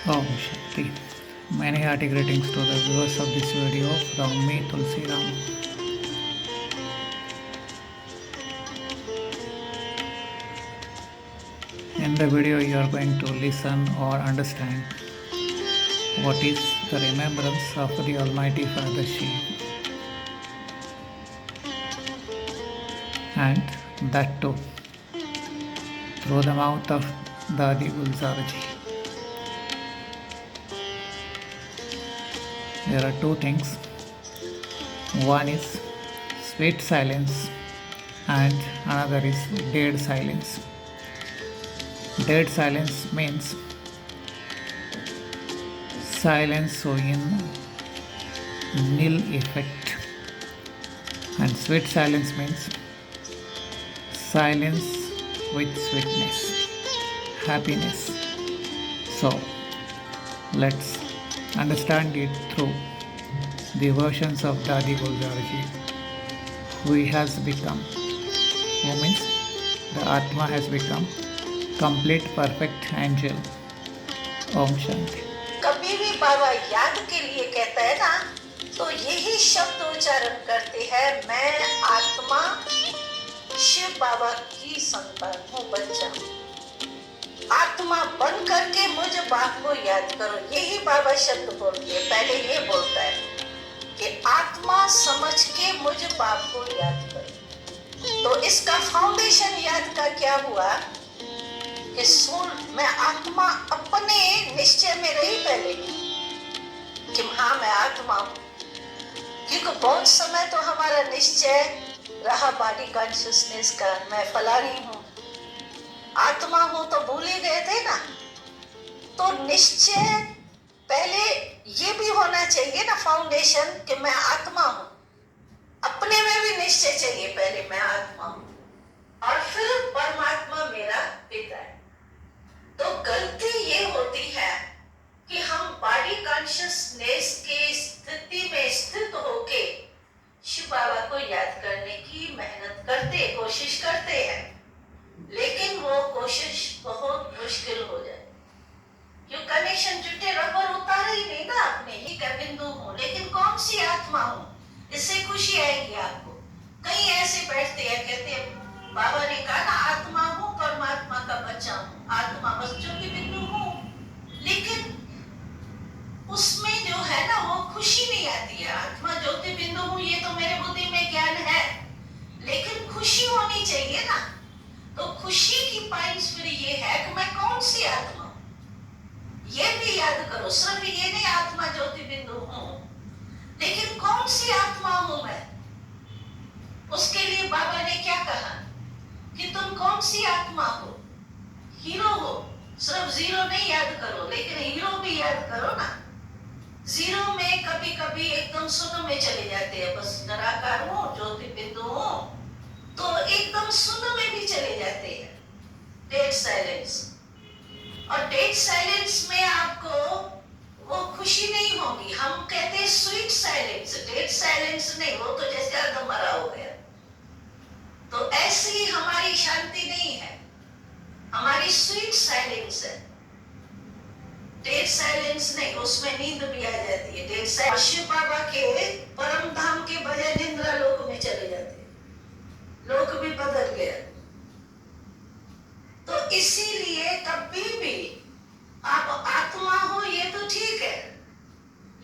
Om Shanti. Many hearty greetings to the viewers of this video from me, Tulsi Ram. In the video, you are going to listen or understand what is the remembrance of the Almighty Father Shiv, and that too through the mouth of Dadi Gulzarji. There are two things. One is sweet silence, and another is dead silence. Dead silence means silence in nil effect, and sweet silence means silence with sweetness, happiness. So let's understand it through the versions of Dadi Gulzarji, who has become, who means the Atma has become complete perfect angel. Om Shanti. कभी भी बाबा याद के लिए कहता है ना, तो यही शब्द उच्चारण करते हैं, मैं आत्मा शिव बाबा की संतान हूँ, बच्चा आत्मा बन करके मुझ बाप को याद करो। यही बाबा शब्द बोलते हैं। पहले ये बोलता है कि आत्मा समझ के मुझ बाप को याद करो। तो इसका फाउंडेशन याद का क्या हुआ कि सुन, मैं आत्मा अपने निश्चय में रही पहले कि हाँ मैं आत्मा हूँ, क्योंकि बहुत समय तो हमारा निश्चय रहा बॉडी कॉन्शियसनेस का, मैं फलानी हूँ, आत्मा हूँ, तो भूल ही गए थे ना। तो निश्चय पहले ये भी होना चाहिए ना, फाउंडेशन कि मैं आत्मा हूँ, अपने में भी निश्चय चाहिए पहले मैं आत्मा हूँ, और फिर परमात्मा मेरा पिता है। तो गलती ये होती है कि हम बॉडी कॉन्शियसनेस की स्थिति में स्थित होके शिव बाबा को याद करने की मेहनत करते, कोशिश करते हैं, लेकिन वो कोशिश बहुत मुश्किल हो जाए। क्यों? कनेक्शन टूटे, रबर उतार ही नहीं ना, अपने ही का बिंदु हूँ, लेकिन कौन सी आत्मा हूँ, इससे खुशी आएगी आपको। कई ऐसे बैठते हैं, कहते हैं बाबा ने कहा ना आत्मा हूँ, परमात्मा का बच्चा हूँ, आत्मा बस ज्योति बिंदु हूँ, लेकिन उसमें जो है ना वो खुशी नहीं आती है। आत्मा ज्योति बिंदु हूँ, ये तो मेरे बुद्धि में ज्ञान है, लेकिन खुशी होनी चाहिए ना। तो खुशी की पॉइंट्स फिर ये है कि मैं कौन सी आत्मा हूँ, ये भी याद करो। सिर्फ ये नहीं आत्मा ज्योति बिंदु हूँ, लेकिन कौन सी आत्मा हूँ मैं। उसके लिए बाबा ने क्या कहा कि तुम कौन सी आत्मा हो, हीरो हो। सिर्फ जीरो नहीं याद करो, लेकिन हीरो भी याद करो ना। जीरो में कभी कभी एकदम शून्य में चले जाते हैं, बस निराकार हूँ, ज्योति बिंदु हूँ, तो एकदम शून्य में भी चले जाते हैं, डेड साइलेंस। और डेड साइलेंस में आपको वो खुशी नहीं होगी। हम कहते हैं स्वीट साइलेंस, डेड साइलेंस नहीं, वो तो जैसे एकदम मरा हो गया। तो ऐसी हमारी शांति नहीं है, हमारी स्वीट साइलेंस है, डेड साइलेंस नहीं। उसमें नींद भी आ जाती है, डेड साइलेंस। शिव बाबा के परम धाम के बजाय निंद्रा लोक में चले जाते हैं, लोक भी बदल गया। तो इसीलिए कभी भी आप आत्मा हो ये तो ठीक है,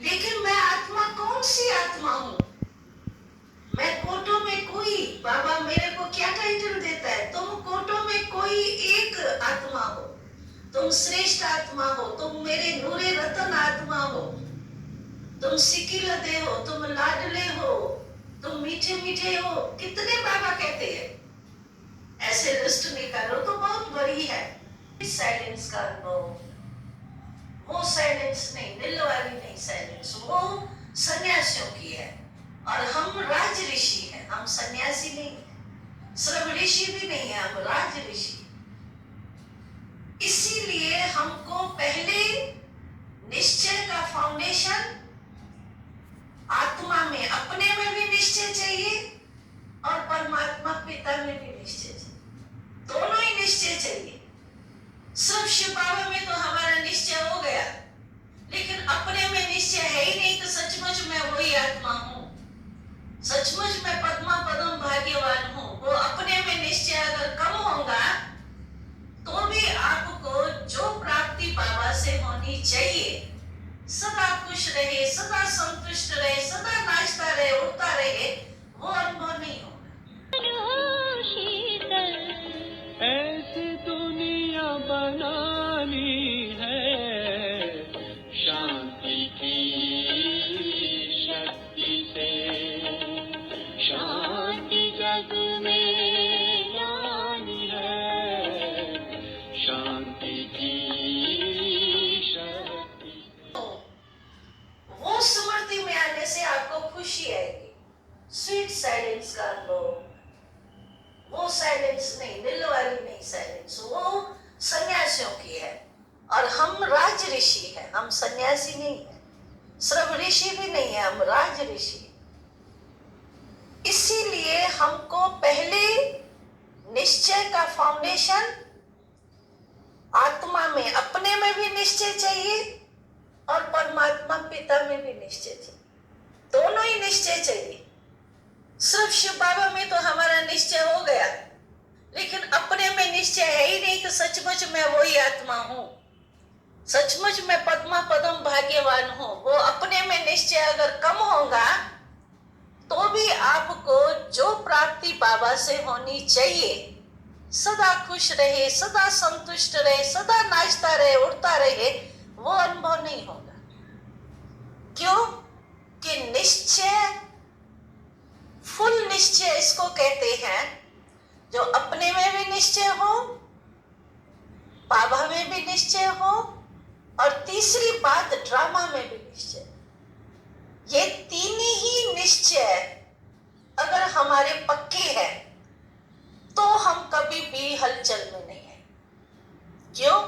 लेकिन मैं आत्मा कौन सी आत्मा हूं। मैं कोटों में कोई, बाबा मेरे को क्या टाइटल देता है, तुम कोटों में कोई एक आत्मा हो, तुम श्रेष्ठ आत्मा हो, तुम मेरे नूरे रतन आत्मा हो, तुम सिकिलते हो, तुम लाडले हो, तुम मीठे मीठे हो। कितने बाबा कहते हैं, ऐसे लिस्ट निकालो तो बहुत बड़ी है। साइलेंस का अनुभव, वो साइलेंस नहीं, दिल वाली नहीं साइलेंस, वो सन्यासियों की है। और हम राज ऋषि हैं, हम सन्यासी नहीं, सिर्फ ऋषि भी नहीं है, हम राज ऋषि। इसीलिए हमको पहले निश्चय का फाउंडेशन आत्मा में, अपने में भी निश्चय चाहिए और परमात्मा पिता में भी निश्चय चाहिए, दोनों ही निश्चय चाहिए। सिर्फ शिव बाबा में तो हमारा निश्चय हो गया सदा खुश रहे, सदा संतुष्ट रहे, सदा नाचता रहे, उड़ता रहे, वो अनुभव नहीं होगा। ऐसी दुनिया बनानी है शांति की शक्ति से, शांति जग में लानी है शांति की शक्ति। वो स्मृति में आने से आपको खुशी आएगी, स्वीट साइलेंस का अनुभव। वो साइलेंस नहीं, दिल वाली नहीं साइलेंस, वो सन्यासियों की है। और हम राज ऋषि हैं, हम सन्यासी नहीं है, श्रम ऋषि भी नहीं है, हम राज ऋषि। इसीलिए हमको पहले निश्चय का फाउंडेशन आत्मा में, अपने में भी निश्चय चाहिए और परमात्मा पिता में भी निश्चय चाहिए, दोनों ही निश्चय चाहिए। सिर्फ शिव बाबा में तो हमारा निश्चय हो गया, लेकिन अपने में निश्चय है ही नहीं कि सचमुच मैं वही आत्मा हूं, सचमुच मैं पद्मा पदम भाग्यवान हूं। वो अपने में निश्चय अगर कम होगा तो भी आपको जो प्राप्ति बाबा से होनी चाहिए, सदा खुश रहे, सदा संतुष्ट रहे, सदा नाचता रहे, उड़ता रहे, वो अनुभव नहीं होगा। क्यों? कि निश्चय, फुल निश्चय इसको कहते हैं, जो अपने में भी निश्चय हो, बाबा में भी निश्चय हो, और तीसरी बात ड्रामा में भी निश्चय। ये तीन ही निश्चय अगर हमारे पक्के हैं तो हम कभी भी हलचल में नहीं है। क्यों?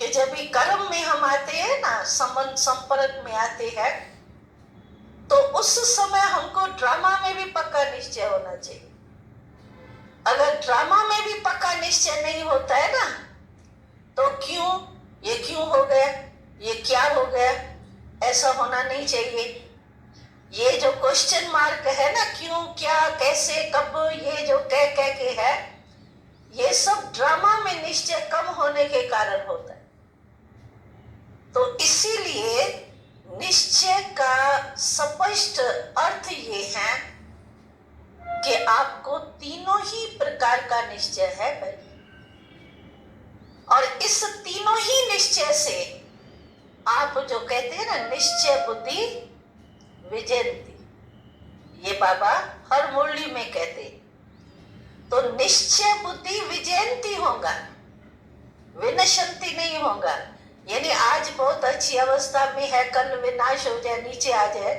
कि जब भी कर्म में हम आते हैं ना, संबंध संपर्क में आते हैं, तो उस समय हमको ड्रामा में भी पक्का निश्चय होना चाहिए। अगर ड्रामा में भी पक्का निश्चय नहीं होता है ना, तो क्यों, ये क्यों हो गया, ये क्या हो गया, ऐसा होना नहीं चाहिए। ये जो क्वेश्चन मार्क है ना, क्यों, क्या, कैसे, कब, ये जो कह के है, ये सब ड्रामा में निश्चय कम होने के कारण होता है। तो इसीलिए निश्चय का स्पष्ट अर्थ ये है कि आपको तीनों ही प्रकार का निश्चय है पहले, और इस तीनों ही निश्चय से आप जो कहते हैं ना, निश्चय बुद्धि विजयंती, ये बाबा हर मुरली में कहते हैं। तो निश्चय बुद्धि विजयंती होगा, विनशंति नहीं होगा। यानी आज बहुत अच्छी अवस्था में है, कल विनाश हो जाए, नीचे आ जाए,